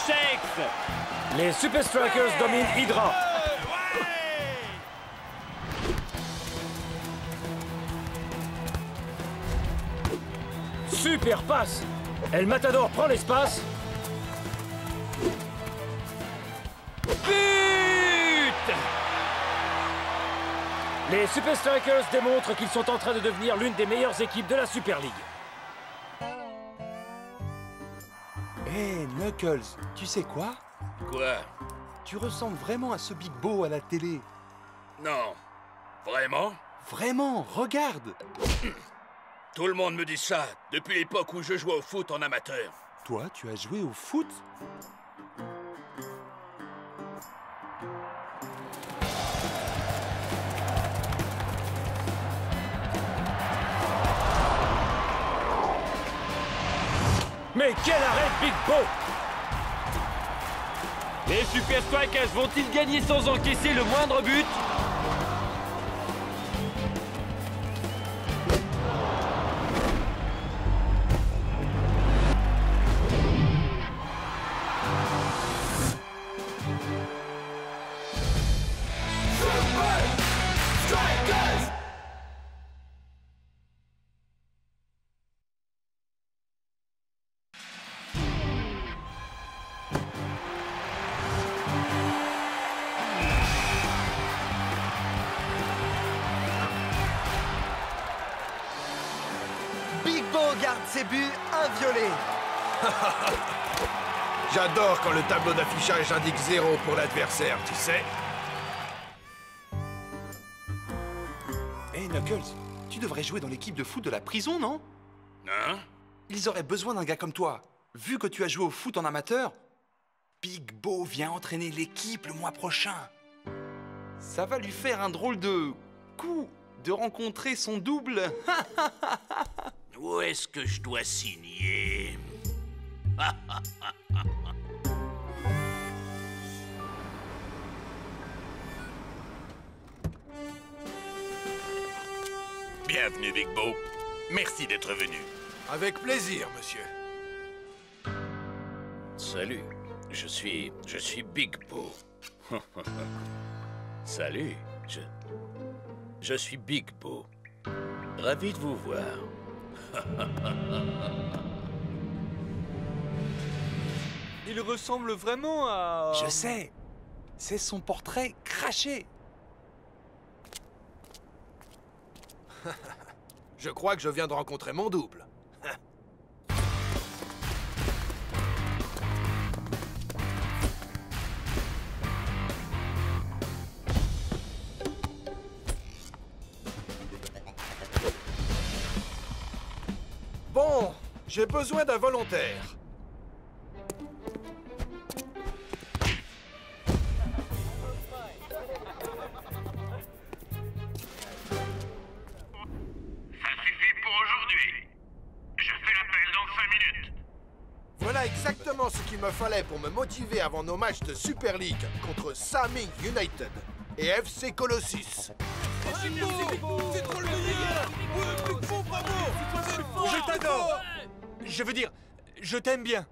Shakes. Les Super Strikers dominent Hydra. Super passe. El Matador prend l'espace. But! Les Super Strikers démontrent qu'ils sont en train de devenir l'une des meilleures équipes de la Super League. Hé, Knuckles, tu sais quoi? Quoi? Tu ressembles vraiment à ce Big Bo à la télé. Non. Vraiment? Vraiment, regarde! Tout le monde me dit ça, depuis l'époque où je jouais au foot en amateur. Toi, tu as joué au foot? Mais quel arrêt de Big Bo! Les Super Strikers vont-ils gagner sans encaisser le moindre but? Big Bo garde ses buts inviolés. J'adore quand le tableau d'affichage indique 0 pour l'adversaire, tu sais. Hé, Knuckles, tu devrais jouer dans l'équipe de foot de la prison, non? Hein? Ils auraient besoin d'un gars comme toi. Vu que tu as joué au foot en amateur, Big Bo vient entraîner l'équipe le mois prochain. Ça va lui faire un drôle de coup de rencontrer son double. Où est-ce que je dois signer? Bienvenue, Big Bo. Merci d'être venu. Avec plaisir, monsieur. Salut, je suis Big Bo. Salut, je suis Big Bo. Ravi de vous voir. Il ressemble vraiment à... Je sais, c'est son portrait craché. Je crois que je viens de rencontrer mon double. Bon, j'ai besoin d'un volontaire. Voilà exactement ce qu'il me fallait pour me motiver avant nos matchs de Super League contre Sami United et FC Colossus. C'est trop le meilleur! Ouais, Big Bo, bravo! Je t'adore! Je veux dire, je t'aime bien.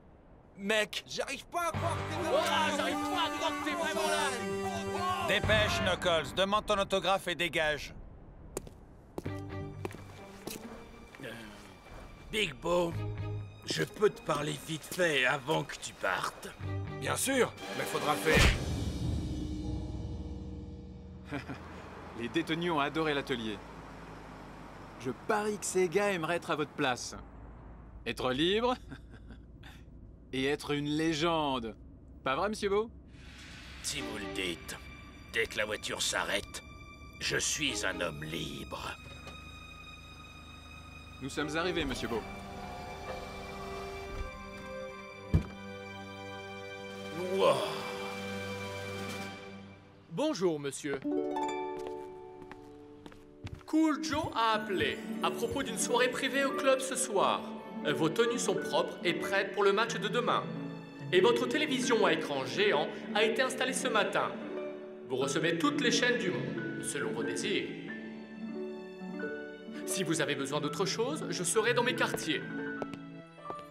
Mec, J'arrive pas à croire que t'es vraiment là. Dépêche, Knuckles. Demande ton autographe et dégage. Big Bo, je peux te parler vite fait avant que tu partes? Bien sûr, mais faudra faire. Les détenus ont adoré l'atelier. Je parie que ces gars aimeraient être à votre place. Être libre et être une légende. Pas vrai, monsieur Bo? Si vous le dites, dès que la voiture s'arrête, je suis un homme libre. Nous sommes arrivés, monsieur Bo. Wow. Bonjour, monsieur. Cool Joe a appelé à propos d'une soirée privée au club ce soir. Vos tenues sont propres et prêtes pour le match de demain. Et votre télévision à écran géant a été installée ce matin. Vous recevez toutes les chaînes du monde, selon vos désirs. Si vous avez besoin d'autre chose, je serai dans mes quartiers.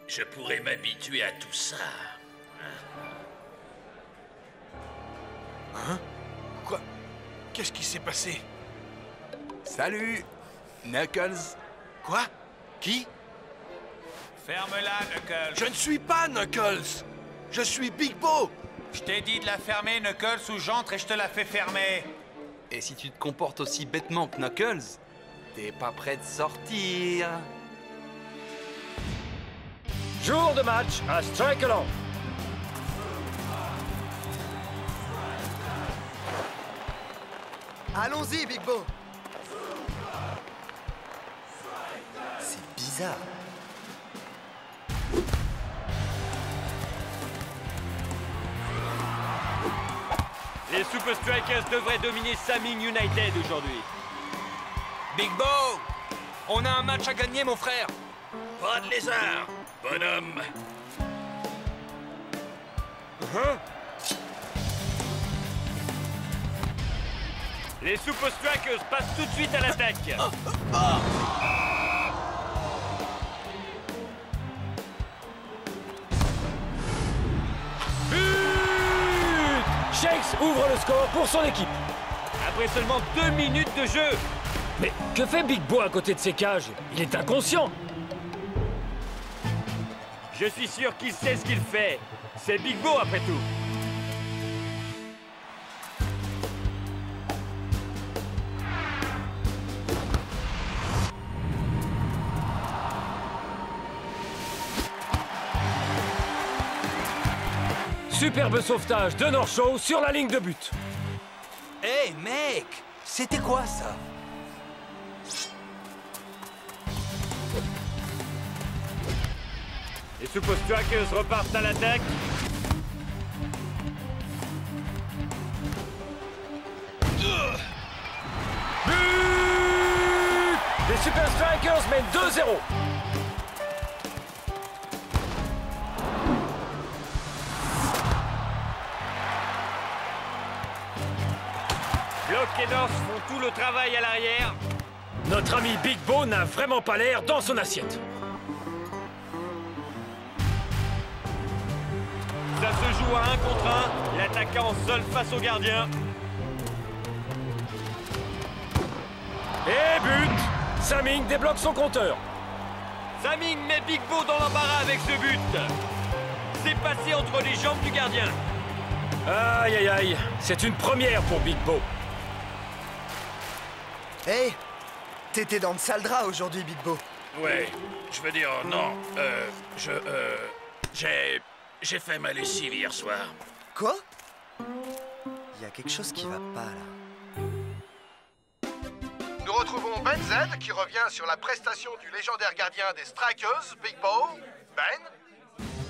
Je pourrais m'habituer à tout ça. Quoi? Qu'est-ce qui s'est passé? Salut, Knuckles. Quoi? Qui? Ferme-la, Knuckles. Je ne suis pas Knuckles! Je suis Big Bo! Je t'ai dit de la fermer, Knuckles, ou j'entre et je te la fais fermer. Et si tu te comportes aussi bêtement que Knuckles, t'es pas prêt de sortir. Jour de match à Strikeland. Allons-y, Big Bo. C'est bizarre. Les Super Strikers devraient dominer Saming United aujourd'hui. Big Bo! On a un match à gagner, mon frère! Pas de lézard, bonhomme. Les Super Strikers passent tout de suite à l'attaque. But! Shakes ouvre le score pour son équipe. Après seulement 2 minutes de jeu. Mais que fait Big Bo à côté de ses cages? Il est inconscient. Je suis sûr qu'il sait ce qu'il fait. C'est Big Bo après tout. Superbe sauvetage de North Show sur la ligne de but. Hey, mec! C'était quoi, ça? Les Super Strikers repartent à l'attaque. But! Les Super Strikers mènent 2-0. Block et North font tout le travail à l'arrière. Notre ami Big Bo n'a vraiment pas l'air dans son assiette. Ça se joue à 1 contre 1. L'attaquant seul face au gardien. Et but! Saming débloque son compteur. Saming met Big Bo dans l'embarras avec ce but. C'est passé entre les jambes du gardien. Aïe aïe aïe, c'est une première pour Big Bo. Hey, t'étais dans le sale drap aujourd'hui, Big Bo. Ouais, je veux dire, non, j'ai fait ma lessive hier soir. Quoi? Il y a quelque chose qui va pas, là. Nous retrouvons Ben Z qui revient sur la prestation du légendaire gardien des Strikers, Big Bo. Ben?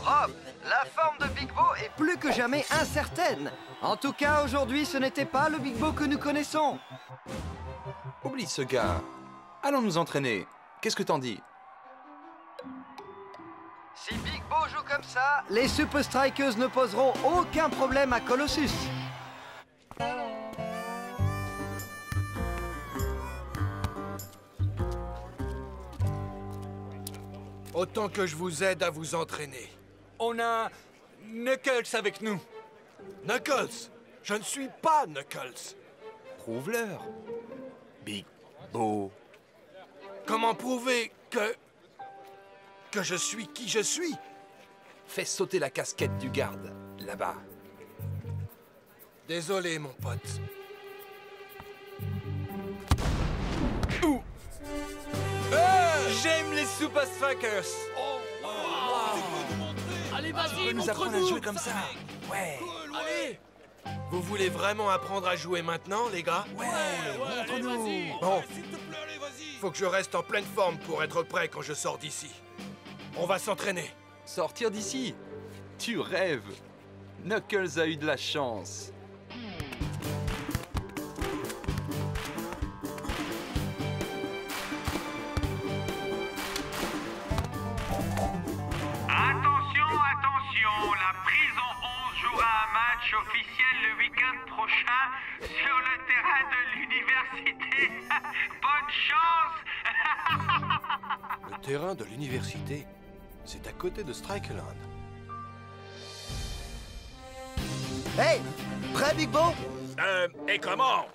Rob, la forme de Big Bo est plus que jamais incertaine. En tout cas, aujourd'hui, ce n'était pas le Big Bo que nous connaissons. Oublie ce gars. Allons nous entraîner. Qu'est-ce que t'en dis? Si Big Bo joue comme ça, les Super Strikers ne poseront aucun problème à Colossus. Autant que je vous aide à vous entraîner. On a Knuckles avec nous. Knuckles! Je ne suis pas Knuckles. Prouve-leur. Big Bo. Comment prouver que je suis qui je suis? Fais sauter la casquette du garde, là-bas. Désolé, mon pote. J'aime les Super Strikers. Allez, Tu peux nous apprendre à jouer comme ça? Ouais. Allez! Vous voulez vraiment apprendre à jouer maintenant, les gars? Ouais, montre-nous. Bon. Faut que je reste en pleine forme pour être prêt quand je sors d'ici. On va s'entraîner. Sortir d'ici? Tu rêves. Knuckles a eu de la chance. Attention, attention, la prison 11 jouera un match officiel le week-end prochain sur le terrain de l'université. Bonne chance. Le terrain de l'université, c'est à côté de Strikeland. Hey, prêt, Big Bo? Et comment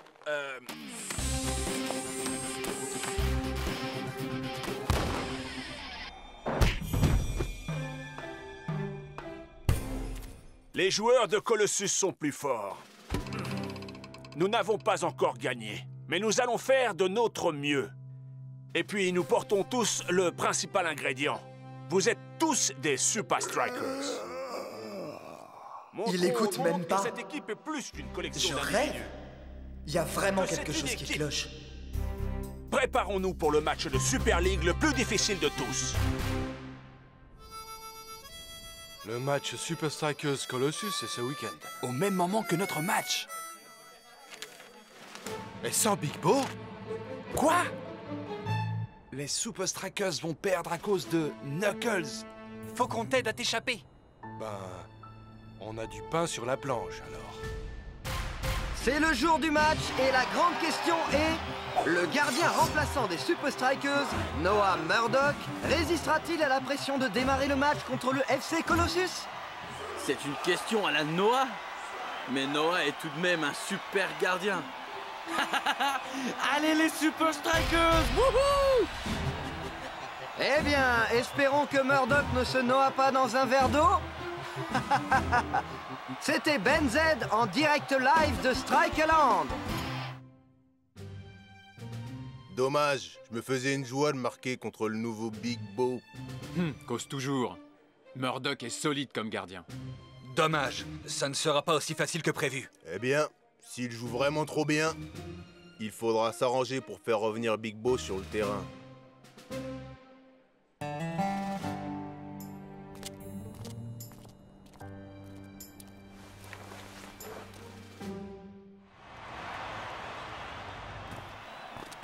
Les joueurs de Colossus sont plus forts. Nous n'avons pas encore gagné, mais nous allons faire de notre mieux. Et puis, nous portons tous le principal ingrédient. Vous êtes tous des Super Strikers. Il écoute même pas. Cette équipe est plus qu'une collection Je d'individus. rêve. Il y a vraiment Que quelque c'est une chose qui équipe. cloche. Préparons-nous pour le match de Super League le plus difficile de tous. Le match Super Strikers Colossus est ce week-end. Au même moment que notre match. Et sans Big Bo? Quoi? Les Super Strikers vont perdre à cause de Knuckles. Faut qu'on t'aide à t'échapper. Ben, on a du pain sur la planche, alors. C'est le jour du match et la grande question est... Le gardien remplaçant des Super Strikers, Noah Murdoch, résistera-t-il à la pression de démarrer le match contre le FC Colossus? C'est une question à la Noah? Mais Noah est tout de même un super gardien. Allez les Super Strikers! Wouhou! Eh bien, espérons que Murdoch ne se noie pas dans un verre d'eau. C'était Ben Z en direct live de Strikeland. Dommage, je me faisais une joie de marquer contre le nouveau Big Bo. Cause toujours. Murdoch est solide comme gardien. Dommage, ça ne sera pas aussi facile que prévu. Eh bien, s'il joue vraiment trop bien, il faudra s'arranger pour faire revenir Big Bo sur le terrain.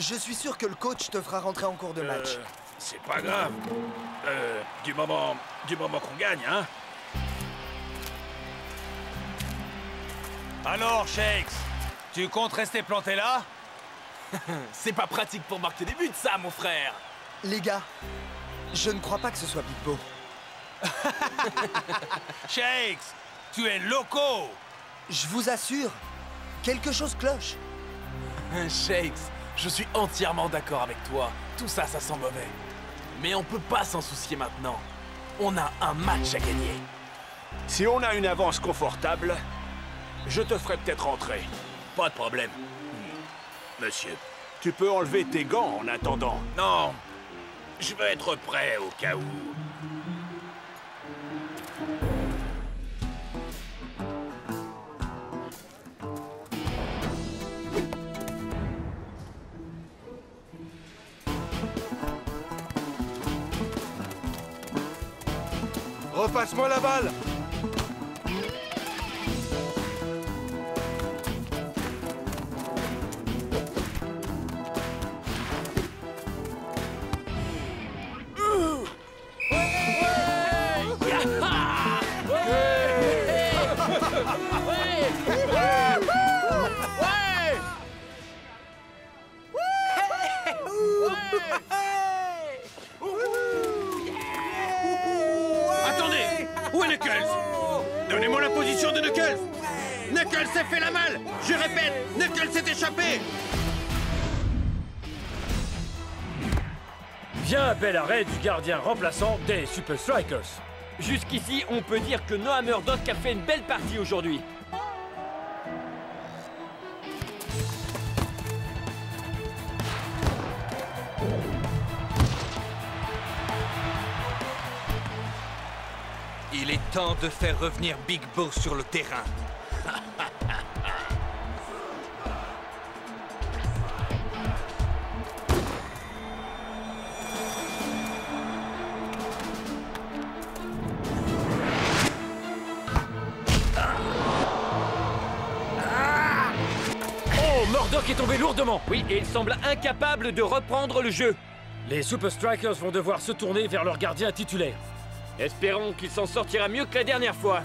Je suis sûr que le coach te fera rentrer en cours de match. C'est pas grave. Du moment qu'on gagne, hein. Alors, Shakes, tu comptes rester planté là? C'est pas pratique pour marquer des buts, ça, mon frère! Les gars, je ne crois pas que ce soit Big Bo. Shakes, tu es loco! Je vous assure, quelque chose cloche. Shakes, je suis entièrement d'accord avec toi. Tout ça, ça sent mauvais. Mais on peut pas s'en soucier maintenant. On a un match à gagner. Si on a une avance confortable, je te ferai peut-être entrer. Pas de problème. Monsieur. Tu peux enlever tes gants en attendant. Non, je veux être prêt au cas où. Repasse-moi la balle! Attendez! Où est Knuckles? Donnez-moi la position de Knuckles! Knuckles s'est fait la malle! Je répète, Knuckles s'est échappé! Bien un bel arrêt du gardien remplaçant des Super Strikers. Jusqu'ici, on peut dire que Noah Murdoch a fait une belle partie aujourd'hui. Il est temps de faire revenir Big Bo sur le terrain. Oh, Murdoch est tombé lourdement. Oui, et il semble incapable de reprendre le jeu. Les Super Strikers vont devoir se tourner vers leur gardien titulaire. Espérons qu'il s'en sortira mieux que la dernière fois.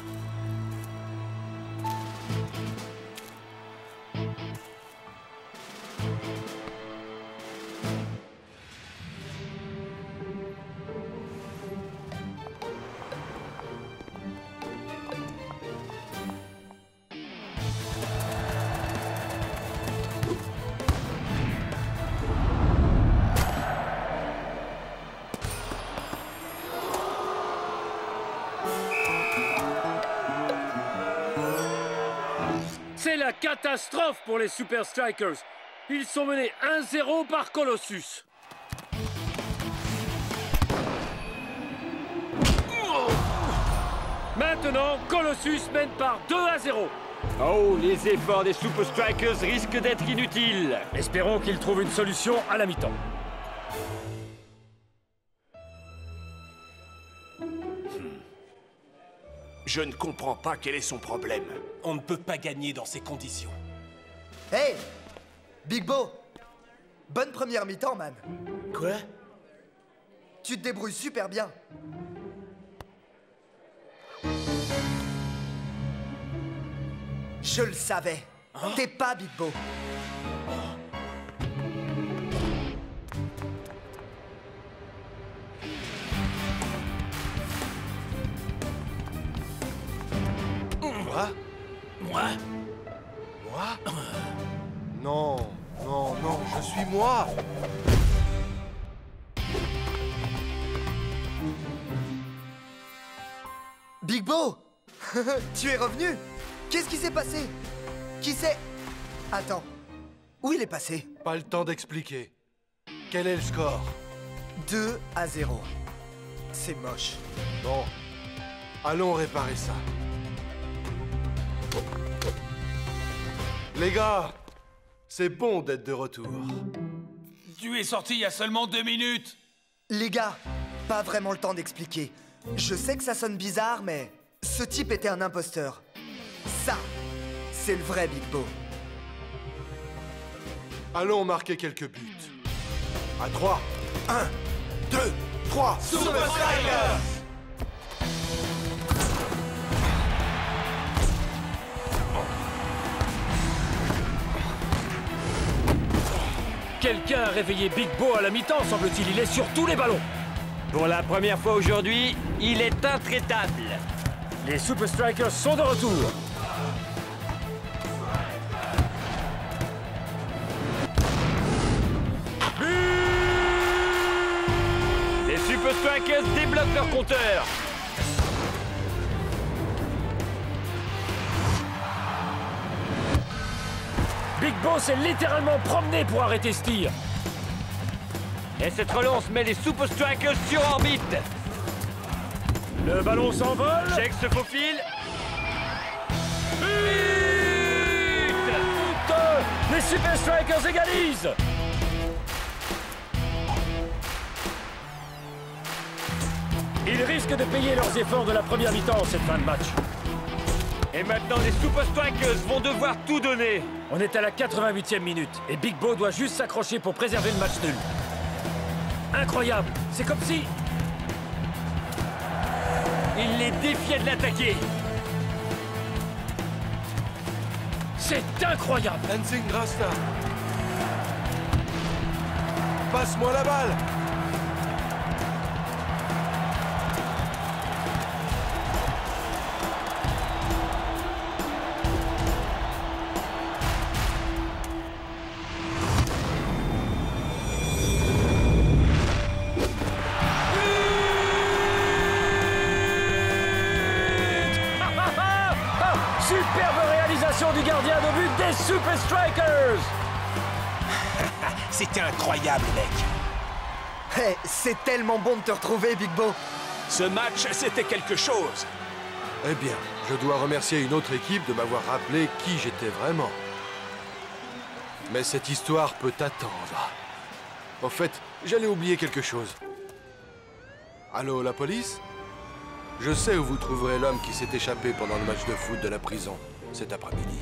catastrophe pour les Super Strikers. Ils sont menés 1-0 par Colossus. Maintenant, Colossus mène par 2-0. Oh, les efforts des Super Strikers risquent d'être inutiles. Espérons qu'ils trouvent une solution à la mi-temps. Je ne comprends pas quel est son problème. On ne peut pas gagner dans ces conditions. Hey Big Bo, bonne première mi-temps, man. Quoi? Tu te débrouilles super bien. Je le savais. T'es pas Big Bo. Moi? Non, non, non, je suis moi. Big Bo, tu es revenu? Qu'est-ce qui s'est passé? Qui c'est? Attends, où il est passé? Pas le temps d'expliquer. Quel est le score? 2-0. C'est moche. Bon, allons réparer ça. Les gars, c'est bon d'être de retour. Tu es sorti il y a seulement 2 minutes. Les gars, pas vraiment le temps d'expliquer. Je sais que ça sonne bizarre, mais ce type était un imposteur. Ça, c'est le vrai Big Bo. Allons marquer quelques buts. À 3. 1, 2, 3. Super Strikers! Quelqu'un a réveillé Big Bo à la mi-temps, semble-t-il. Il est sur tous les ballons. Pour la première fois aujourd'hui, il est intraitable. Les Super Strikers sont de retour. Les Super Strikers débloquent leur compteur. Big Bo s'est littéralement promené pour arrêter ce tir. Et cette relance met les Super Strikers sur orbite. Le ballon s'envole. Check se faufile. But! Les Super Strikers égalisent. Ils risquent de payer leurs efforts de la première mi-temps en cette fin de match. Et maintenant, les Super Strikers vont devoir tout donner. On est à la 88e minute et Big Bo doit juste s'accrocher pour préserver le match nul. Incroyable, c'est comme si... Il les défiait de l'attaquer. C'est incroyable. Dancing Rasta. Passe-moi la balle. Superbe réalisation du gardien de but des Super Strikers. C'était incroyable, mec. Hey, c'est tellement bon de te retrouver, Big Bo. Ce match, c'était quelque chose. Eh bien, je dois remercier une autre équipe de m'avoir rappelé qui j'étais vraiment. Mais cette histoire peut attendre. En fait, j'allais oublier quelque chose. Allô, la police? Je sais où vous trouverez l'homme qui s'est échappé pendant le match de foot de la prison cet après-midi.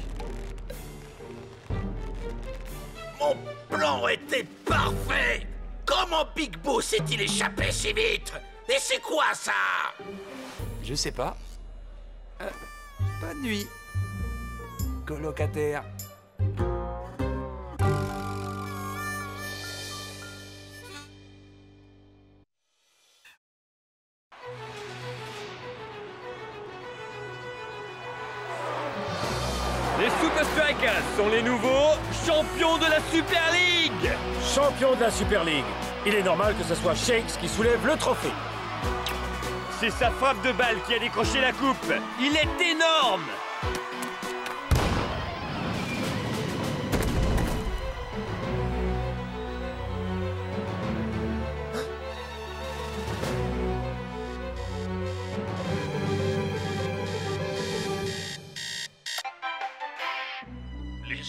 Mon plan était parfait. Comment Big Bo s'est-il échappé si vite? Et c'est quoi ça? Je sais pas. Bonne nuit, colocataire. Les Super Strikers sont les nouveaux champions de la Super League. Champion de la Super League. Il est normal que ce soit Shakes qui soulève le trophée. C'est sa frappe de balle qui a décroché la coupe. Il est énorme.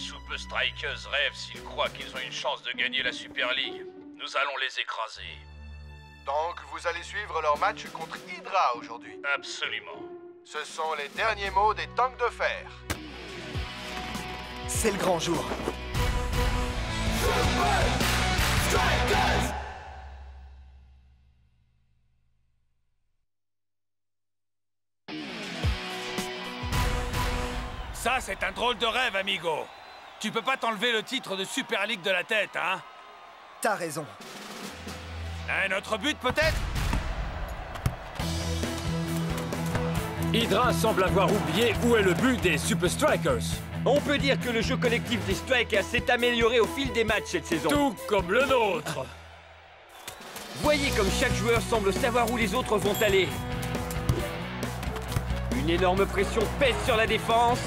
Super Strikers rêvent s'ils croient qu'ils ont une chance de gagner la Super League. Nous allons les écraser. Donc, vous allez suivre leur match contre Hydra aujourd'hui. Absolument. Ce sont les derniers mots des tanks de fer. C'est le grand jour. Ça, c'est un drôle de rêve, amigo. Tu peux pas t'enlever le titre de Super League de la tête, hein? T'as raison. Un autre but, peut-être? Hydra semble avoir oublié où est le but des Super Strikers. On peut dire que le jeu collectif des Strikers s'est amélioré au fil des matchs cette saison. Tout comme le nôtre. Voyez comme chaque joueur semble savoir où les autres vont aller. Une énorme pression pèse sur la défense.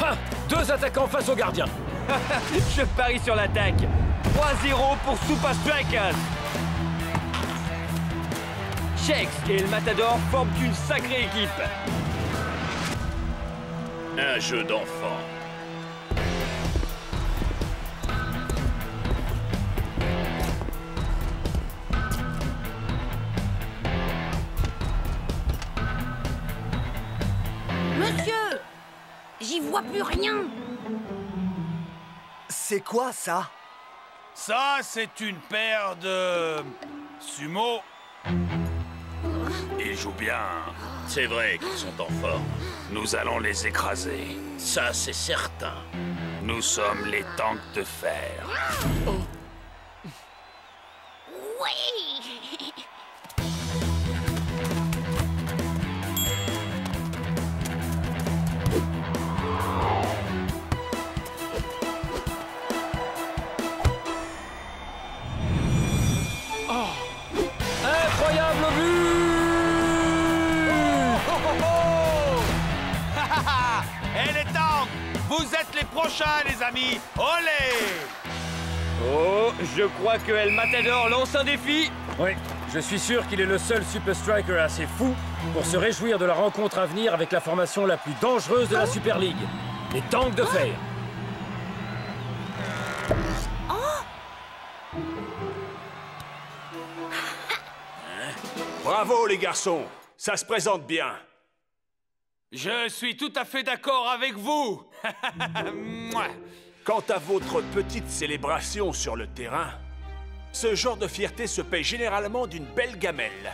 Ah, 2 attaquants face aux gardiens. Je parie sur l'attaque. 3-0 pour Super Strikers. Shex et El Matador forment une sacrée équipe. Un jeu d'enfant. Monsieur, j'y vois plus rien. C'est quoi ça? Ça, c'est une paire de... sumo. Ils jouent bien. C'est vrai qu'ils sont en forme. Nous allons les écraser. Ça, c'est certain. Nous sommes les tanks de fer. Oui. Incroyable but! Et les tanks, vous êtes les prochains, les amis. Olé! Oh, je crois que El Matador lance un défi. Oui, je suis sûr qu'il est le seul Super Striker assez fou pour se réjouir de la rencontre à venir avec la formation la plus dangereuse de la Super League, les tanks de fer. Bravo les garçons, ça se présente bien. Je suis tout à fait d'accord avec vous. Quant à votre petite célébration sur le terrain, ce genre de fierté se paye généralement d'une belle gamelle.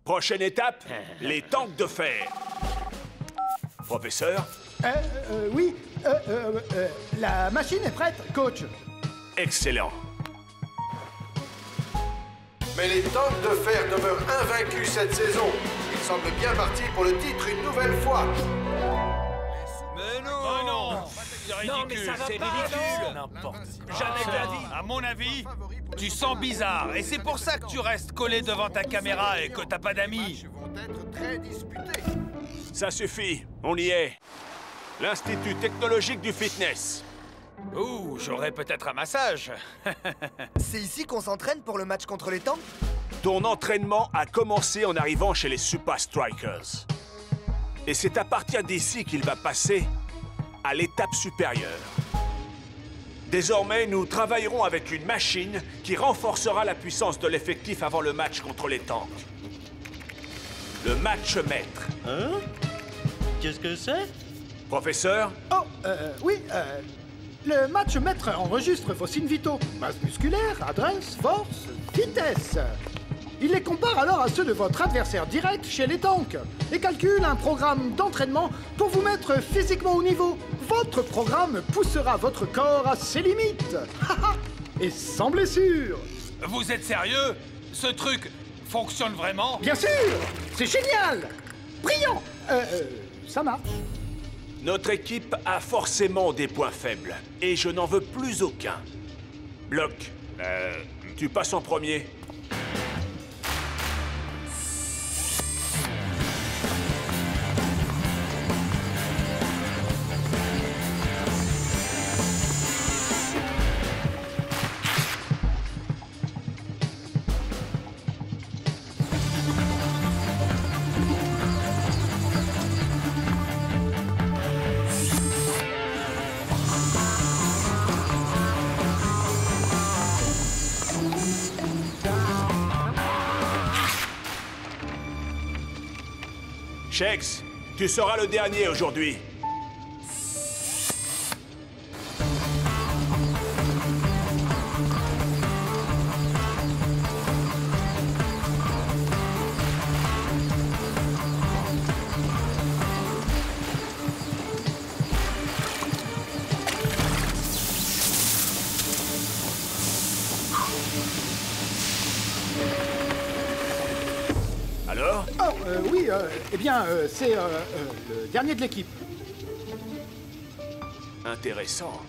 Prochaine étape, les tanks de fer. Professeur? Oui, la machine est prête, coach. Excellent. Mais les tanks de fer demeurent invaincus cette saison. Ils semblent bien partis pour le titre une nouvelle fois. Mais non! Oh non! C'est ridicule! Non, mais ça va c'est pas, ridicule! N'importe. Jamais de la vie! À mon avis, tu sens bizarre. Et c'est pour ça que tu restes collé devant ta caméra et que t'as pas d'amis. Ça suffit, on y est. L'Institut technologique du fitness. Ouh, j'aurais peut-être un massage. C'est ici qu'on s'entraîne pour le match contre les tanks? Ton entraînement a commencé en arrivant chez les Super Strikers. Et c'est à partir d'ici qu'il va passer à l'étape supérieure. Désormais, nous travaillerons avec une machine qui renforcera la puissance de l'effectif avant le match contre les tanks. Le match maître. Hein? Qu'est-ce que c'est? Professeur? Oh, oui, le match maître enregistre vos signes vitaux. Masse musculaire, adresse, force, vitesse. Il les compare alors à ceux de votre adversaire direct chez les tanks et calcule un programme d'entraînement pour vous mettre physiquement au niveau. Votre programme poussera votre corps à ses limites. Et sans blessure. Vous êtes sérieux? Ce truc fonctionne vraiment? Bien sûr! C'est génial! Brillant! Ça marche. Notre équipe a forcément des points faibles, et je n'en veux plus aucun. Bloc, tu passes en premier. Shakes, tu seras le dernier aujourd'hui. Alors? Oh, oui, eh bien, c'est le dernier de l'équipe. Intéressant.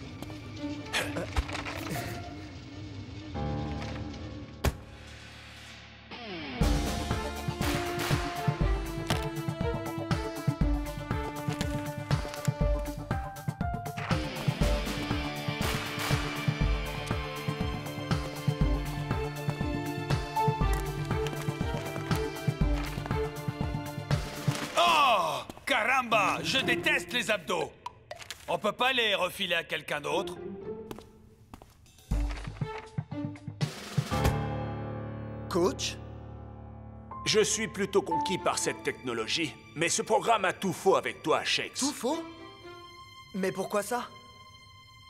Oh! Caramba! Je déteste les abdos! On peut pas les refiler à quelqu'un d'autre? Coach? Je suis plutôt conquis par cette technologie, mais ce programme a tout faux avec toi, Shakes. Tout faux? Mais pourquoi ça?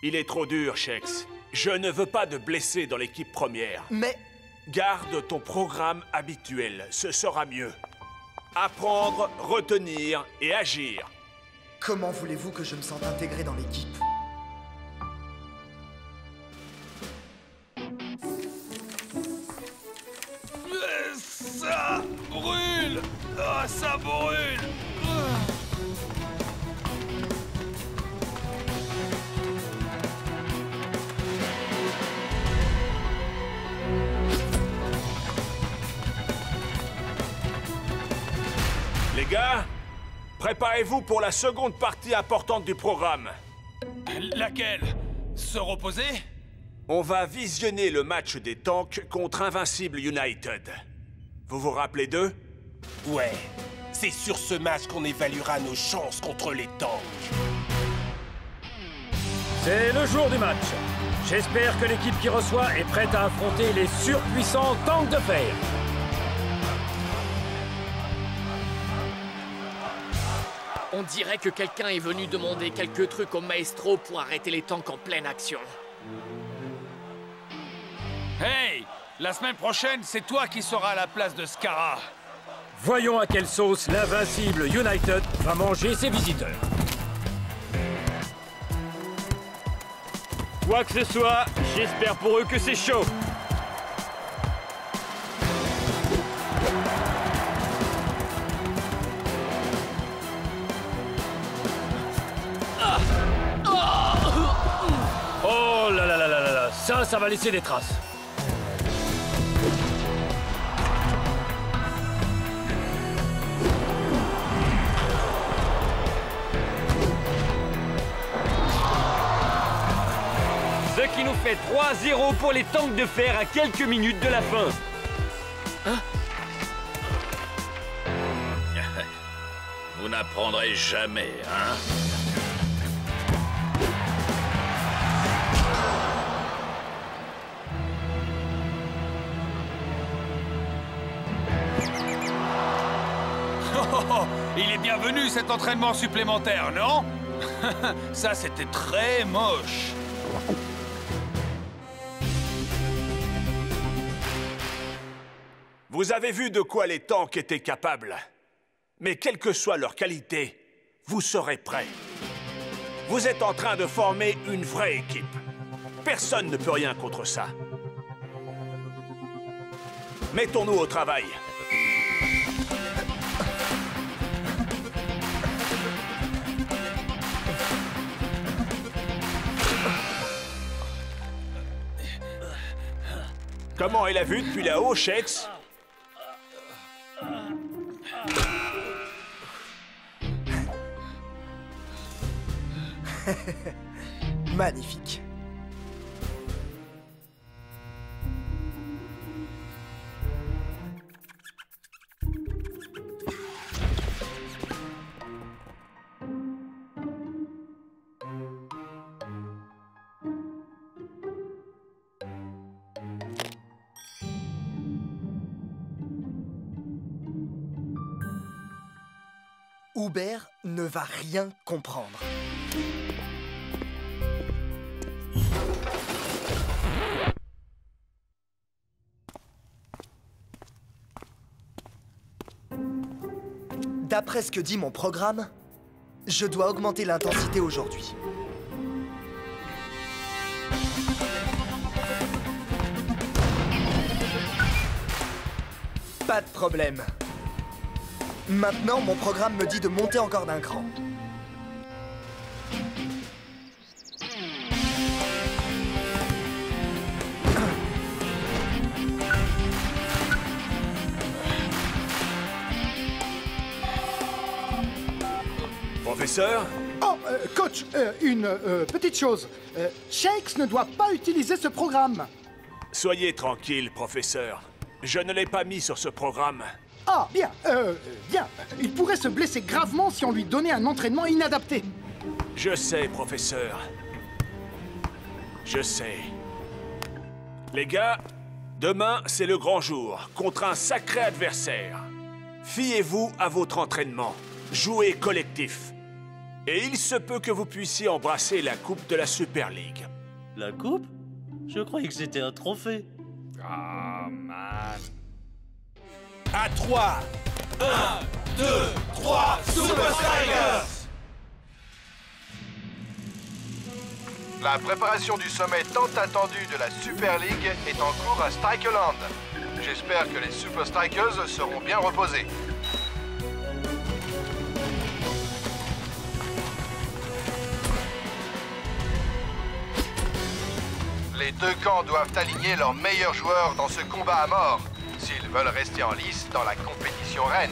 Il est trop dur, Shakes. Je ne veux pas de blessés dans l'équipe première. Mais... Garde ton programme habituel, ce sera mieux. Apprendre, retenir et agir. Comment voulez-vous que je me sente intégré dans l'équipe? Ça brûle! Ah, ça brûle! Les gars, préparez-vous pour la seconde partie importante du programme. Laquelle? Se reposer? On va visionner le match des tanks contre Invincible United. Vous vous rappelez d'eux? Ouais, c'est sur ce match qu'on évaluera nos chances contre les tanks. C'est le jour du match. J'espère que l'équipe qui reçoit est prête à affronter les surpuissants tanks de fer. On dirait que quelqu'un est venu demander quelques trucs au maestro pour arrêter les tanks en pleine action. Hey! La semaine prochaine, c'est toi qui seras à la place de Scarra. Voyons à quelle sauce l'invincible United va manger ses visiteurs. Quoi que ce soit, j'espère pour eux que c'est chaud. Oh là là là là là là, ça va laisser des traces. Ce qui nous fait 3-0 pour les tanks de fer à quelques minutes de la fin. Vous n'apprendrez jamais, hein? Oh, il est bienvenu cet entraînement supplémentaire, non? Ça, c'était très moche. Vous avez vu de quoi les tanks étaient capables. Mais quelle que soit leur qualité, vous serez prêts. Vous êtes en train de former une vraie équipe. Personne ne peut rien contre ça. Mettons-nous au travail. Comment est la vue depuis là-haut, Shakes? Magnifique. Hubert ne va rien comprendre. D'après ce que dit mon programme, je dois augmenter l'intensité aujourd'hui. Pas de problème. Maintenant, mon programme me dit de monter encore d'un cran. Professeur? Oh, coach, une petite chose. Shakes ne doit pas utiliser ce programme. Soyez tranquille, professeur. Je ne l'ai pas mis sur ce programme. Ah, bien, bien. Il pourrait se blesser gravement si on lui donnait un entraînement inadapté. Je sais, professeur. Je sais. Les gars, demain, c'est le grand jour, contre un sacré adversaire. Fiez-vous à votre entraînement. Jouez collectif. Et il se peut que vous puissiez embrasser la coupe de la Super League. La coupe? Je croyais que c'était un trophée. Ah, man. À 3. 1, 2, 3, Super Strikers! La préparation du sommet tant attendu de la Super League est en cours à Strikeland. J'espère que les Super Strikers seront bien reposés. Les deux camps doivent aligner leurs meilleurs joueurs dans ce combat à mort, s'ils veulent rester en lice dans la compétition reine.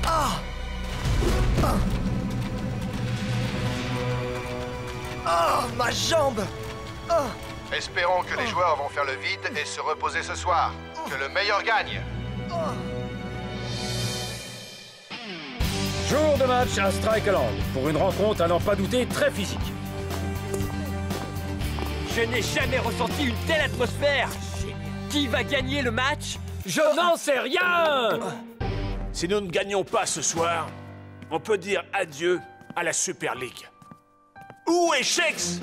Ah! Ah! Ah, ma jambe! Ah! Espérons que les joueurs vont faire le vide et se reposer ce soir. Que le meilleur gagne. Jour de match à Strikeland, pour une rencontre à n'en pas douter très physique. Je n'ai jamais ressenti une telle atmosphère. Qui va gagner le match? Je n'en sais rien. Si nous ne gagnons pas ce soir, on peut dire adieu à la Super League. Où est Shakes?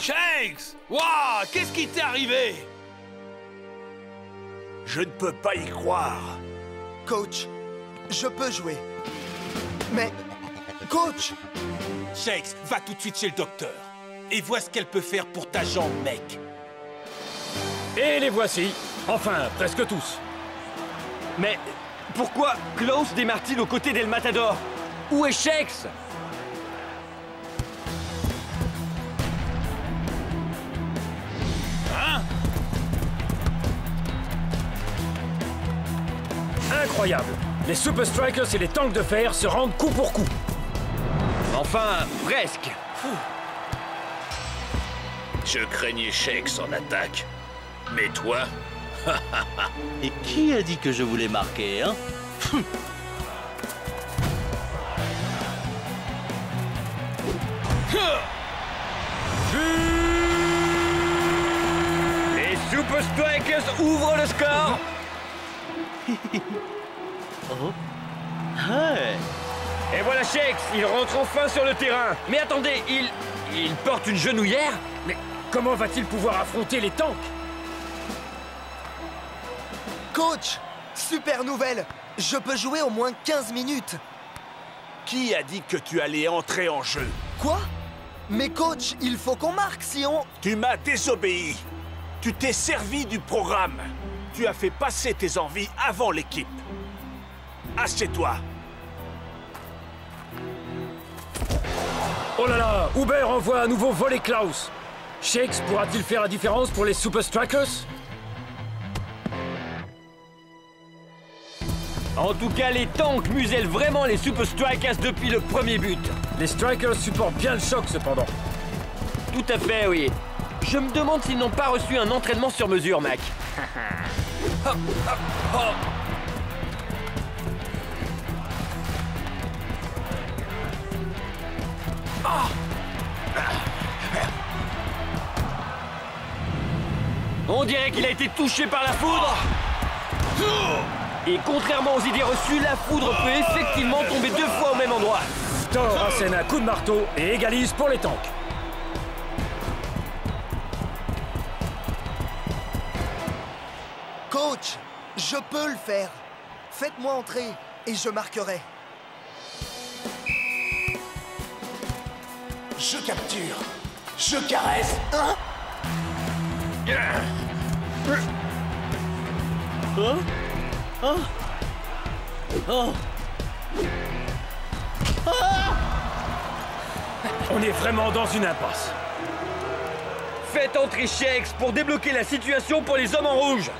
Shakes! Waouh! Qu'est-ce qui t'est arrivé? Je ne peux pas y croire. Coach, je peux jouer. Mais... Coach! Shakes, va tout de suite chez le docteur. Et vois ce qu'elle peut faire pour ta jambe, mec. Et les voici. Enfin, presque tous. Mais pourquoi Klaus démarre-t-il aux côtés d'El Matador? Où est Shakes? Hein? Incroyable. Les Super Strikers et les tanks de fer se rendent coup pour coup. Enfin, presque. Je craignais Shakes en attaque. Mais toi... Et qui a dit que je voulais marquer, hein? Les Super Strikers ouvrent le score. Oh. Hey. Et voilà Shakes, il rentre enfin sur le terrain. Mais attendez, il porte une genouillère? Mais comment va-t-il pouvoir affronter les tanks? Coach! Super nouvelle! Je peux jouer au moins 15 minutes! Qui a dit que tu allais entrer en jeu? Quoi? Mais coach, il faut qu'on marque si on... Tu m'as désobéi. Tu t'es servi du programme. Tu as fait passer tes envies avant l'équipe. Assieds-toi. Oh là là! Hubert envoie à nouveau voler Klaus. Shakes pourra-t-il faire la différence pour les Super Strikers? En tout cas, les tanks musellent vraiment les Super Strikers depuis le premier but. Les Strikers supportent bien le choc, cependant. Tout à fait, oui. Je me demande s'ils n'ont pas reçu un entraînement sur mesure, Mac. On dirait qu'il a été touché par la foudre. Et contrairement aux idées reçues, la foudre peut effectivement tomber 2 fois au même endroit. Thor assène un coup de marteau et égalise pour les tanks. Coach, je peux le faire. Faites-moi entrer et je marquerai. Je capture. Je caresse. Hein? On est vraiment dans une impasse. Faites entrer Shakes pour débloquer la situation pour les hommes en rouge.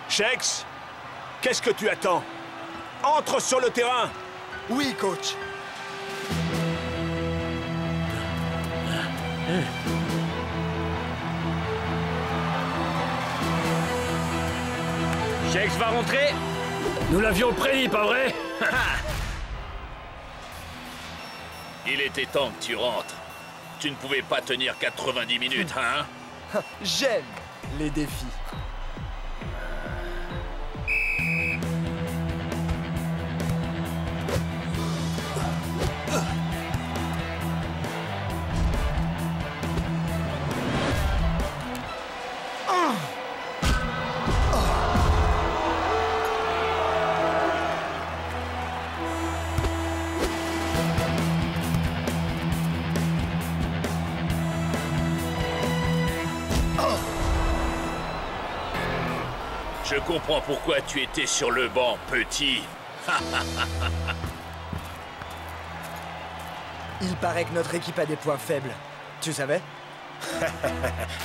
Shakes, qu'est-ce que tu attends? Entre sur le terrain! Oui, coach. Shakes va rentrer. Nous l'avions prédit, pas vrai? Il était temps que tu rentres. Tu ne pouvais pas tenir 90 minutes, hein? J'aime les défis. Je comprends pourquoi tu étais sur le banc, petit. Il paraît que notre équipe a des points faibles. Tu savais?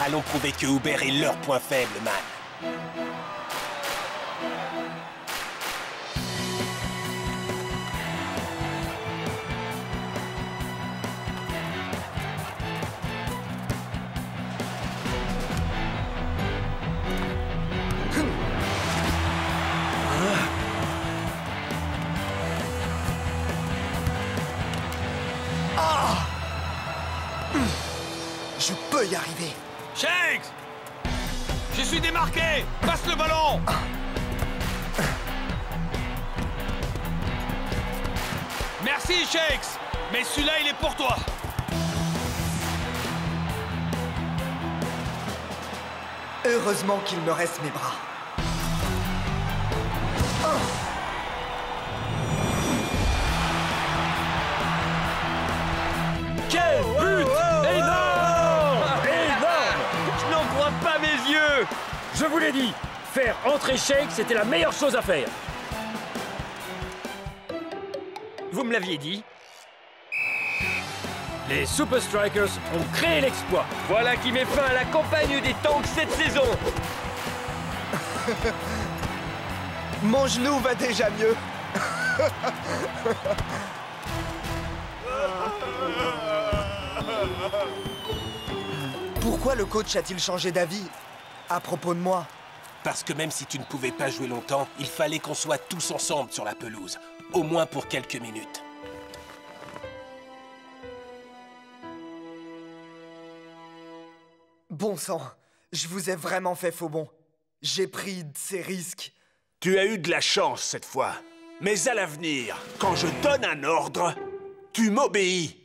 Allons prouver que Uber est leur point faible, man. Je peux y arriver. Shakes! Je suis démarqué! Passe le ballon! Merci, Shakes! Mais celui-là, il est pour toi! Heureusement qu'il me reste mes bras. Quel but! Énorme! Énorme! Je n'en crois pas mes yeux! Je vous l'ai dit, faire entrer Shakes, c'était la meilleure chose à faire. Vous me l'aviez dit. Les Super Strikers ont créé l'exploit. Voilà qui met fin à la campagne des tanks cette saison. Mon genou va déjà mieux. Pourquoi le coach a-t-il changé d'avis à propos de moi? Parce que même si tu ne pouvais pas jouer longtemps, il fallait qu'on soit tous ensemble sur la pelouse. Au moins pour quelques minutes. Bon sang, je vous ai vraiment fait faux bon. J'ai pris ces risques. Tu as eu de la chance cette fois. Mais à l'avenir, quand je donne un ordre, tu m'obéis.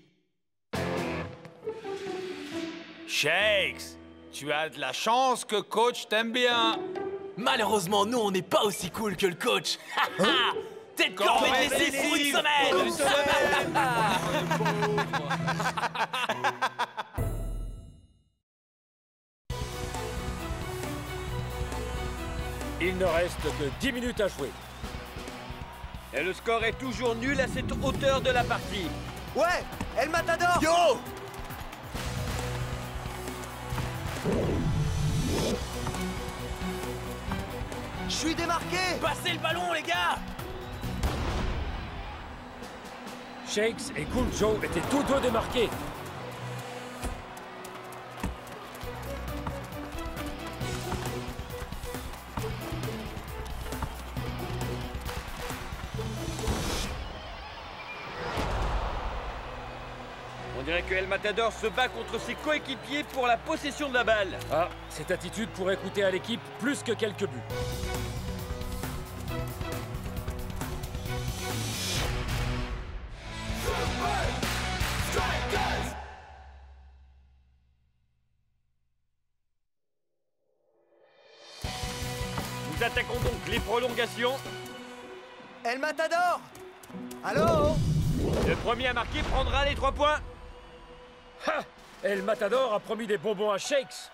Shakes, tu as de la chance que coach t'aime bien. Malheureusement, nous, on n'est pas aussi cool que le coach. T'es le corps de laisser pour une semaine. Il ne reste que 10 minutes à jouer. Et le score est toujours nul à cette hauteur de la partie. Ouais, El Matador! Yo! Je suis démarqué! Passez le ballon, les gars! Shakes et Cool Joe étaient tous deux démarqués. On dirait que El Matador se bat contre ses coéquipiers pour la possession de la balle. Ah, cette attitude pourrait coûter à l'équipe plus que quelques buts. Nous attaquons donc les prolongations. El Matador! Allô? Le premier à marquer prendra les 3 points. Ha! El Matador a promis des bonbons à Shakes.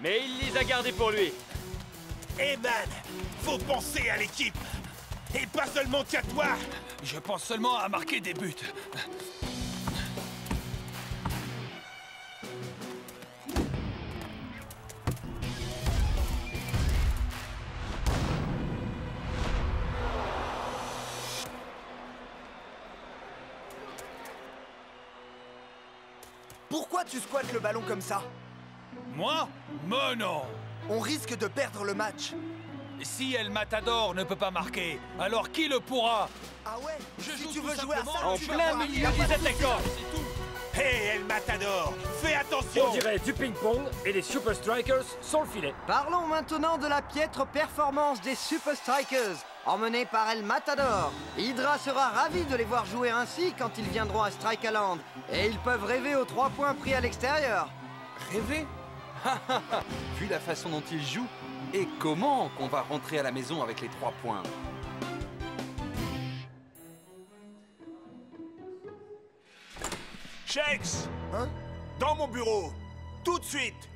Mais il les a gardés pour lui. Eh man, faut penser à l'équipe. Et pas seulement qu'à toi. Je pense seulement à marquer des buts. Pourquoi tu squattes le ballon comme ça? Moi? Mais non! On risque de perdre le match. Si El Matador ne peut pas marquer, alors qui le pourra? Ah ouais? Je si joue tu tout veux jouer à ça, En tu vas plein voir. milieu des attaquants. Hé, El Matador, fais attention. On dirait du ping-pong et les Super Strikers sont le filet. Parlons maintenant de la piètre performance des Super Strikers, emmenés par El Matador. Hydra sera ravi de les voir jouer ainsi quand ils viendront à Strikaland. Et ils peuvent rêver aux 3 points pris à l'extérieur. Rêver? Vu la façon dont ils jouent, et comment qu'on va rentrer à la maison avec les 3 points? Shakes! Hein? Dans mon bureau! Tout de suite!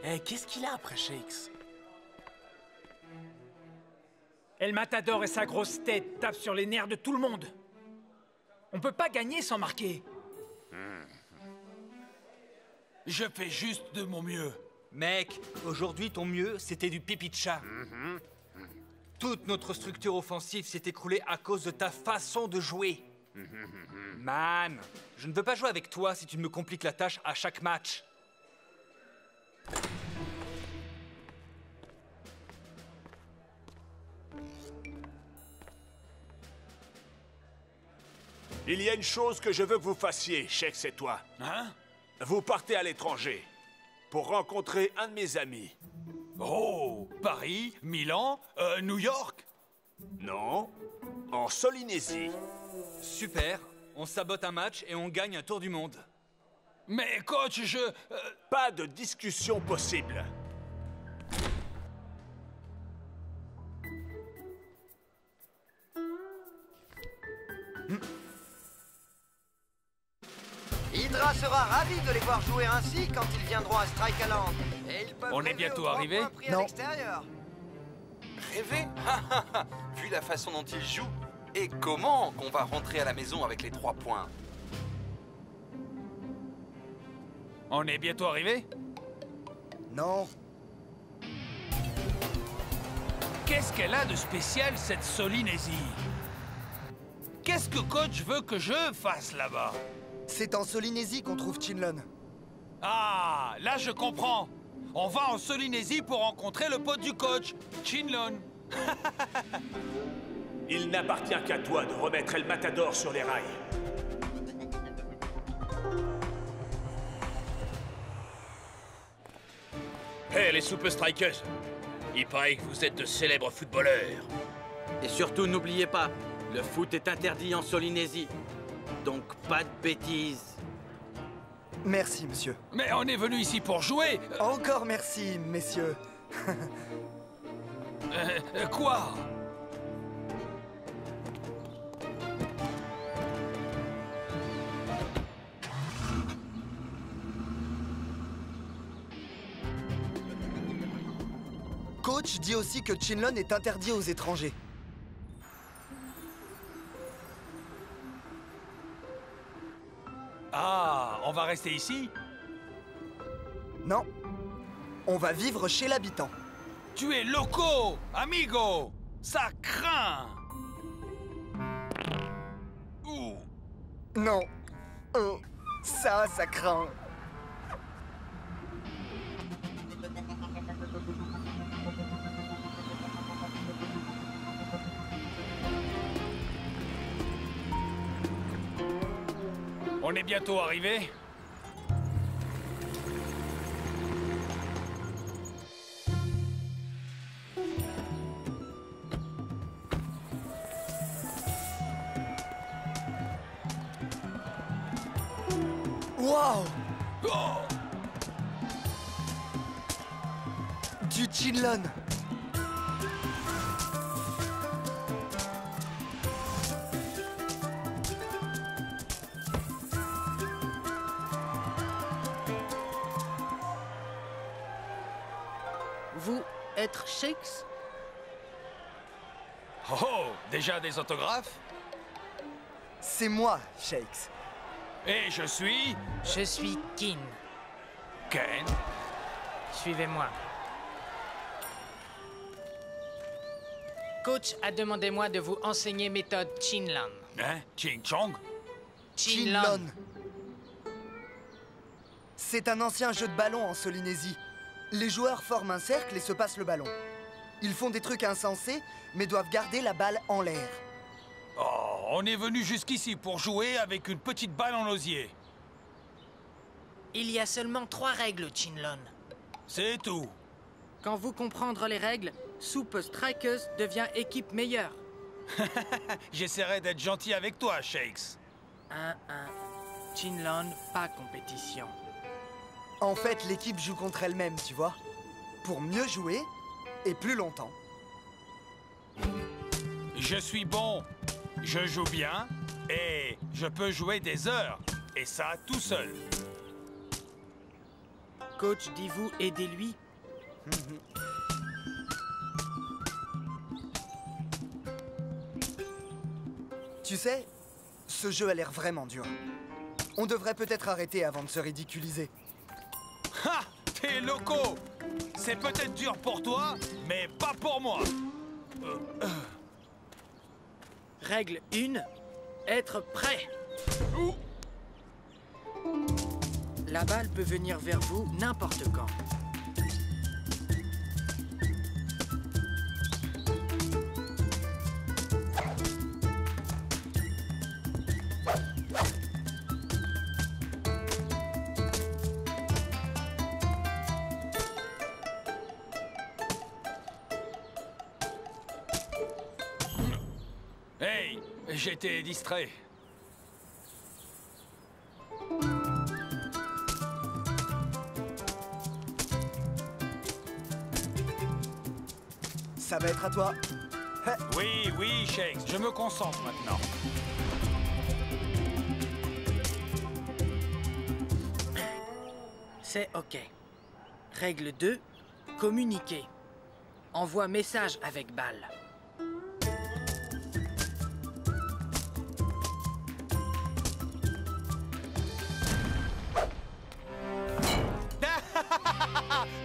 Eh, qu'est-ce qu'il a après Shakes? El Matador et sa grosse tête tapent sur les nerfs de tout le monde. On peut pas gagner sans marquer. Je fais juste de mon mieux. Mec, aujourd'hui ton mieux, c'était du pipi de chat. Toute notre structure offensive s'est écroulée à cause de ta façon de jouer. Man, je ne veux pas jouer avec toi si tu me compliques la tâche à chaque match. Il y a une chose que je veux que vous fassiez, Shakes et toi. Hein? Vous partez à l'étranger pour rencontrer un de mes amis. Oh, Paris, Milan, New York? Non, en Solynésie. Super, on sabote un match et on gagne un tour du monde. Mais coach, Pas de discussion possible. Hydra sera ravi de les voir jouer ainsi quand ils viendront à Strikaland. Et ils peuvent On est rêver bientôt aux 3 arrivé? points pris à Non. l'extérieur. Rêver? Vu la façon dont ils jouent, et comment qu'on va rentrer à la maison avec les 3 points? on est bientôt arrivé? Non. Qu'est-ce qu'elle a de spécial, cette Solynésie? Qu'est-ce que coach veut que je fasse là-bas? C'est en Solynésie qu'on trouve Chinlon. Ah, là je comprends. On va en Solynésie pour rencontrer le pote du coach, Chinlon. Il n'appartient qu'à toi de remettre El Matador sur les rails. Hé, les Super Strikers! Il paraît que vous êtes de célèbres footballeurs. Et surtout, n'oubliez pas, le foot est interdit en Solynésie. Donc, pas de bêtises. Merci, monsieur. Mais on est venu ici pour jouer. Encore merci, messieurs. Quoi? Coach dit aussi que Chinlon est interdit aux étrangers. Ah, on va rester ici? Non. On va vivre chez l'habitant. Tu es loco, amigo. Ça craint. Ouh. Non. Oh, ça craint. On est bientôt arrivé. Wow! Du Chinlon! Vous êtes Shakes? Oh, déjà des autographes? C'est moi, Shakes. Et je suis... Je suis Kin. Ken. Suivez-moi. Coach a demandé moi de vous enseigner méthode Chinlon. Hein? Ching Chong? Chinlon. C'est un ancien jeu de ballon en Solynésie. Les joueurs forment un cercle et se passent le ballon. Ils font des trucs insensés, mais doivent garder la balle en l'air. Oh, on est venu jusqu'ici pour jouer avec une petite balle en osier. Il y a seulement 3 règles au Chinlon. C'est tout. Quand vous comprendre les règles, Super Strikers devient équipe meilleure. J'essaierai d'être gentil avec toi, Shakes. 1-1. Chinlon, pas compétition. En fait, l'équipe joue contre elle-même, tu vois. Pour mieux jouer et plus longtemps. Je suis bon, je joue bien et je peux jouer des heures. Et ça tout seul. Coach dit vous aidez-lui. Tu sais, ce jeu a l'air vraiment dur. On devrait peut-être arrêter avant de se ridiculiser. Ha! T'es loco! C'est peut-être dur pour toi, mais pas pour moi. Règle 1. Être prêt. La balle peut venir vers vous n'importe quand. Hey, j'étais distrait. Ça va être à toi. Oui, oui, Shakes, je me concentre maintenant. C'est OK. Règle 2. Communiquer. Envoie message avec balle.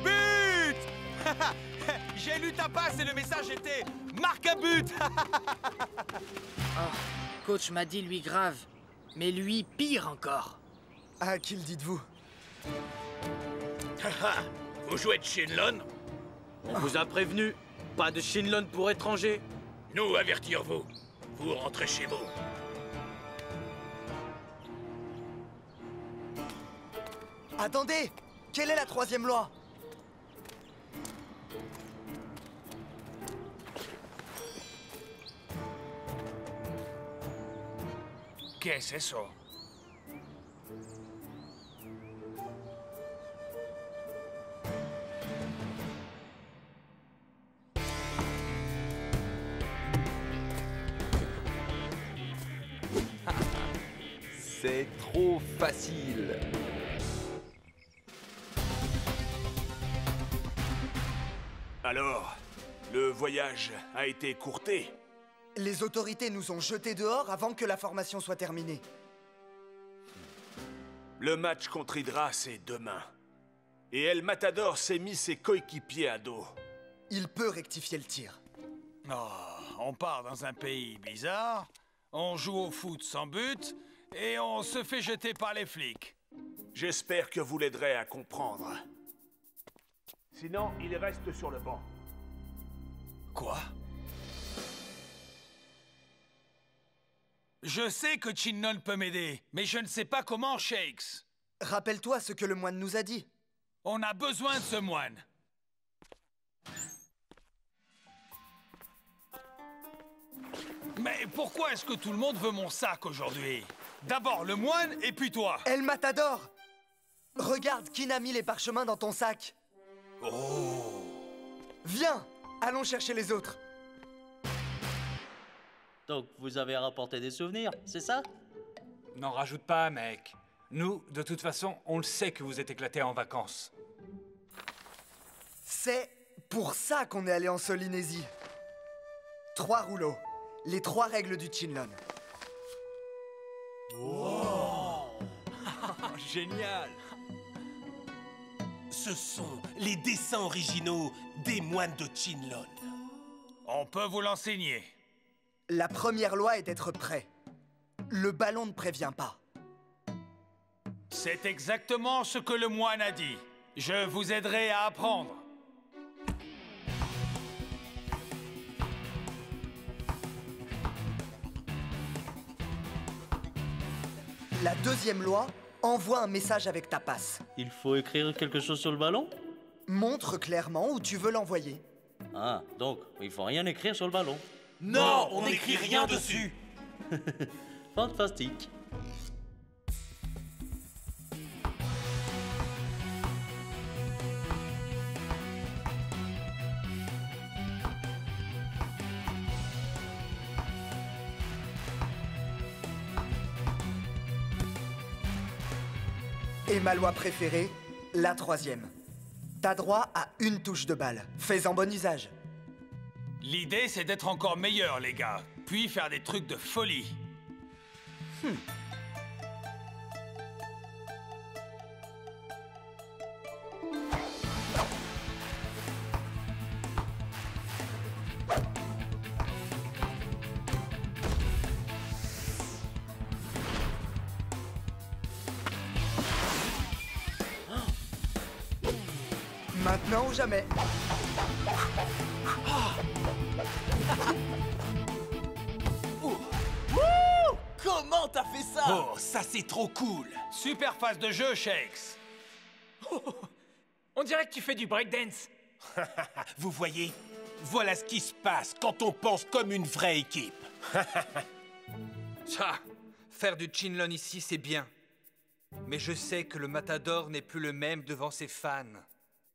But! J'ai lu ta passe et le message était « Marque un but !» Oh, coach m'a dit lui grave, mais lui pire encore. À qui le dites-vous? Vous jouez de Shinlon? On vous a prévenu, pas de Shinlon pour étrangers. Nous avertir vous. Vous rentrez chez vous. Attendez! Quelle est la 3e loi? Qu'est-ce que c'est ça? C'est trop facile. Alors, le voyage a été écourté? Les autorités nous ont jetés dehors avant que la formation soit terminée. Le match contre Hydra, c'est demain. Et El Matador s'est mis ses coéquipiers à dos. Il peut rectifier le tir. Oh, on part dans un pays bizarre, on joue au foot sans but, et on se fait jeter par les flics. J'espère que vous l'aiderez à comprendre. Sinon, il reste sur le banc. Quoi? Je sais que Chinlon peut m'aider, mais je ne sais pas comment, Shakes. Rappelle-toi ce que le moine nous a dit. On a besoin de ce moine. Mais pourquoi est-ce que tout le monde veut mon sac aujourd'hui? D'abord le moine et puis toi. El Matador! Regarde qui n'a mis les parchemins dans ton sac. Oh! Viens, allons chercher les autres. Donc vous avez rapporté des souvenirs, c'est ça? N'en rajoute pas, mec. Nous, de toute façon, on le sait que vous êtes éclatés en vacances. C'est pour ça qu'on est allé en Solynésie. 3 rouleaux. Les 3 règles du Chinlon. Wow. Génial! Ce sont les dessins originaux des moines de Chinlon. On peut vous l'enseigner. La première loi est d'être prêt. Le ballon ne prévient pas. C'est exactement ce que le moine a dit. Je vous aiderai à apprendre. La deuxième loi, envoie un message avec ta passe. Il faut écrire quelque chose sur le ballon? Montre clairement où tu veux l'envoyer. Ah, donc il faut rien écrire sur le ballon. Non, on n'écrit rien dessus. Fantastique. Et ma loi préférée, la 3e. T'as droit à une touche de balle. Fais-en bon usage. L'idée, c'est d'être encore meilleur, les gars. Puis faire des trucs de folie. Maintenant ou jamais. Comment t'as fait ça? Oh, ça c'est trop cool. Super phase de jeu, Shakes. On dirait que tu fais du breakdance. Vous voyez? Voilà ce qui se passe quand on pense comme une vraie équipe. Ça, faire du Chinlon ici, c'est bien. Mais je sais que le Matador n'est plus le même devant ses fans.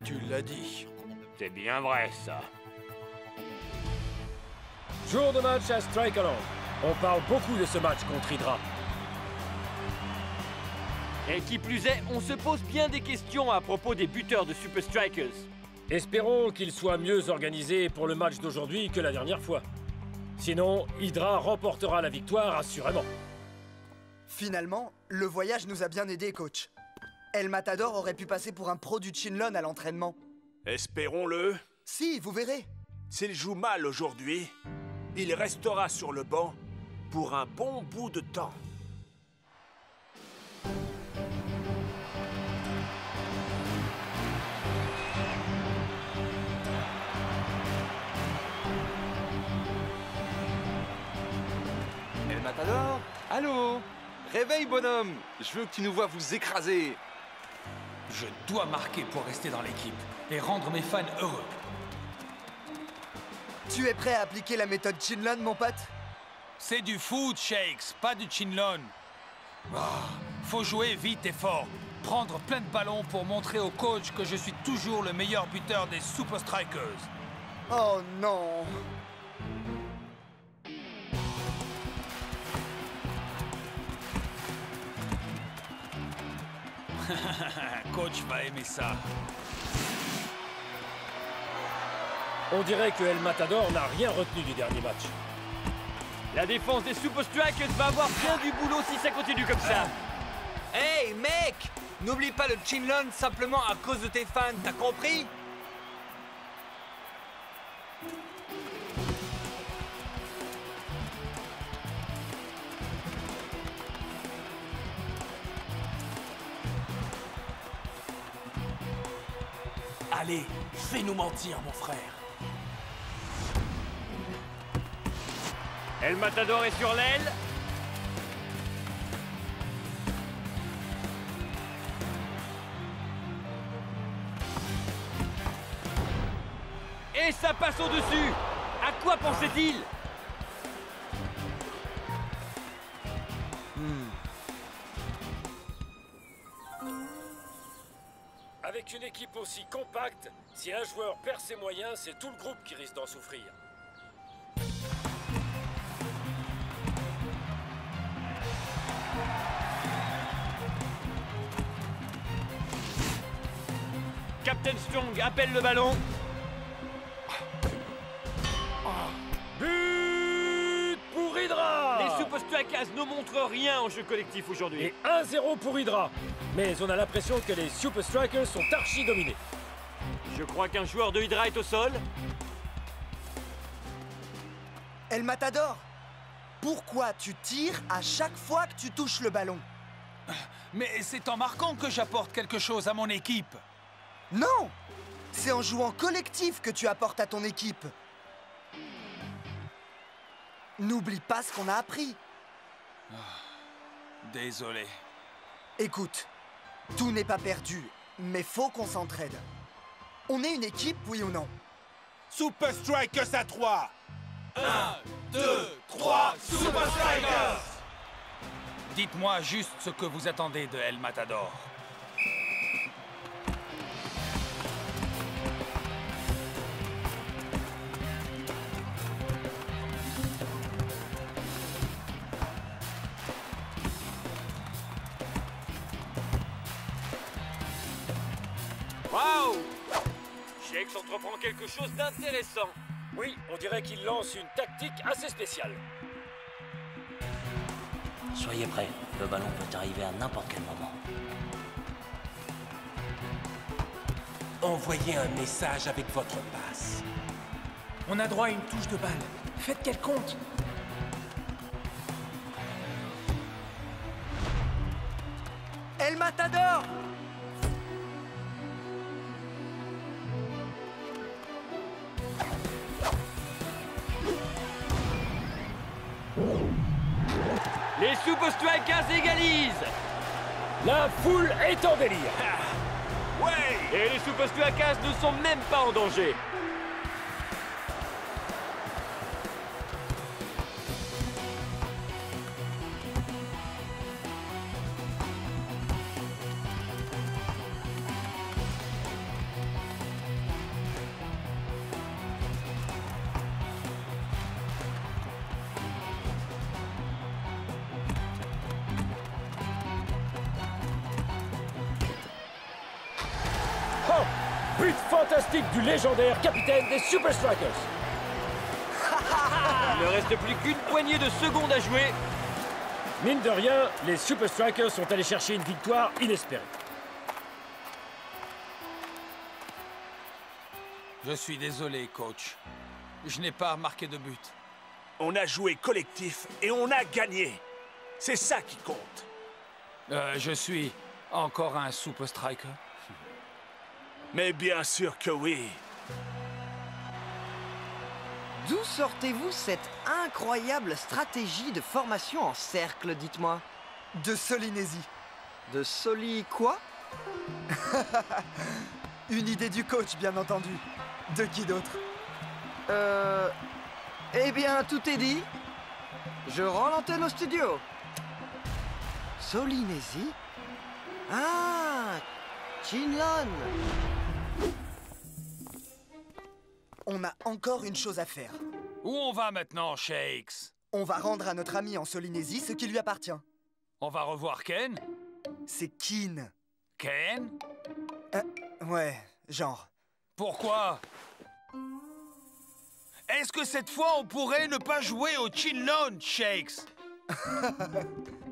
Tu l'as dit. C'est bien vrai, ça. Jour de match à Strikerland. On parle beaucoup de ce match contre Hydra. Et qui plus est, on se pose bien des questions à propos des buteurs de Super Strikers. Espérons qu'ils soient mieux organisés pour le match d'aujourd'hui que la dernière fois. Sinon, Hydra remportera la victoire assurément. Finalement, le voyage nous a bien aidés, coach. El Matador aurait pu passer pour un pro du Chinlon à l'entraînement. Espérons-le. Si, vous verrez. S'il joue mal aujourd'hui, il restera sur le banc pour un bon bout de temps. El Matador? Allô? Réveille, bonhomme! Je veux que tu nous vois vous écraser. Je dois marquer pour rester dans l'équipe et rendre mes fans heureux. Tu es prêt à appliquer la méthode Chinlon, mon pote? C'est du foot, Shakes, pas du Chinlon. Faut jouer vite et fort. Prendre plein de ballons pour montrer au coach que je suis toujours le meilleur buteur des Super Strikers. Oh non! Coach va aimer ça. On dirait que El Matador n'a rien retenu du dernier match. La défense des Super Strikers va avoir bien du boulot si ça continue comme ça. Hey, mec! N'oublie pas le Chinlon simplement à cause de tes fans, t'as compris? Allez, fais-nous mentir, mon frère. El Matador est sur l'aile. Et ça passe au-dessus. À quoi pensait-il? Avec une équipe aussi compacte, si un joueur perd ses moyens, c'est tout le groupe qui risque d'en souffrir. Captain Strong appelle le ballon. But pour Hydra! Les Super Strikers ne montrent rien en jeu collectif aujourd'hui. Et 1-0 pour Hydra. Mais on a l'impression que les Super Strikers sont archi dominés. Je crois qu'un joueur de Hydra est au sol. El Matador, pourquoi tu tires à chaque fois que tu touches le ballon? Mais c'est en marquant que j'apporte quelque chose à mon équipe. Non! C'est en jouant collectif que tu apportes à ton équipe. N'oublie pas ce qu'on a appris. Désolé. Écoute, tout n'est pas perdu, mais faut qu'on s'entraide. On est une équipe, oui ou non? Super Strikers à 3. 1, 2, 3, Super Strikers! Dites-moi juste ce que vous attendez de El Matador. Waouh! Shakes entreprend quelque chose d'intéressant. Oui, on dirait qu'il lance une tactique assez spéciale. Soyez prêts, le ballon peut arriver à n'importe quel moment. Envoyez un message avec votre passe. On a droit à une touche de balle. Faites qu'elle compte. El Matador! Les Super Strikers égalisent. La foule est en délire. Ouais! Et les Super Strikers ne sont même pas en danger. But fantastique du légendaire capitaine des Super Strikers. Il ne reste plus qu'une poignée de secondes à jouer. Mine de rien, les Super Strikers sont allés chercher une victoire inespérée. Je suis désolé, coach. Je n'ai pas marqué de but. On a joué collectif et on a gagné. C'est ça qui compte. Je suis encore un Super Striker. Mais bien sûr que oui. D'où sortez-vous cette incroyable stratégie de formation en cercle, dites-moi? De Solinésie. De Soli quoi? Une idée du coach, bien entendu. De qui d'autre? Eh bien, tout est dit. Je rends l'antenne au studio. Solinésie? Ah, Chinlon. On a encore une chose à faire. Où on va maintenant, Shakes? On va rendre à notre ami en Solinésie ce qui lui appartient. On va revoir Ken? C'est Keen. Ken? Ouais, genre. Pourquoi? Est-ce que cette fois on pourrait ne pas jouer au Chinlon, Shakes?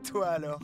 Toi alors?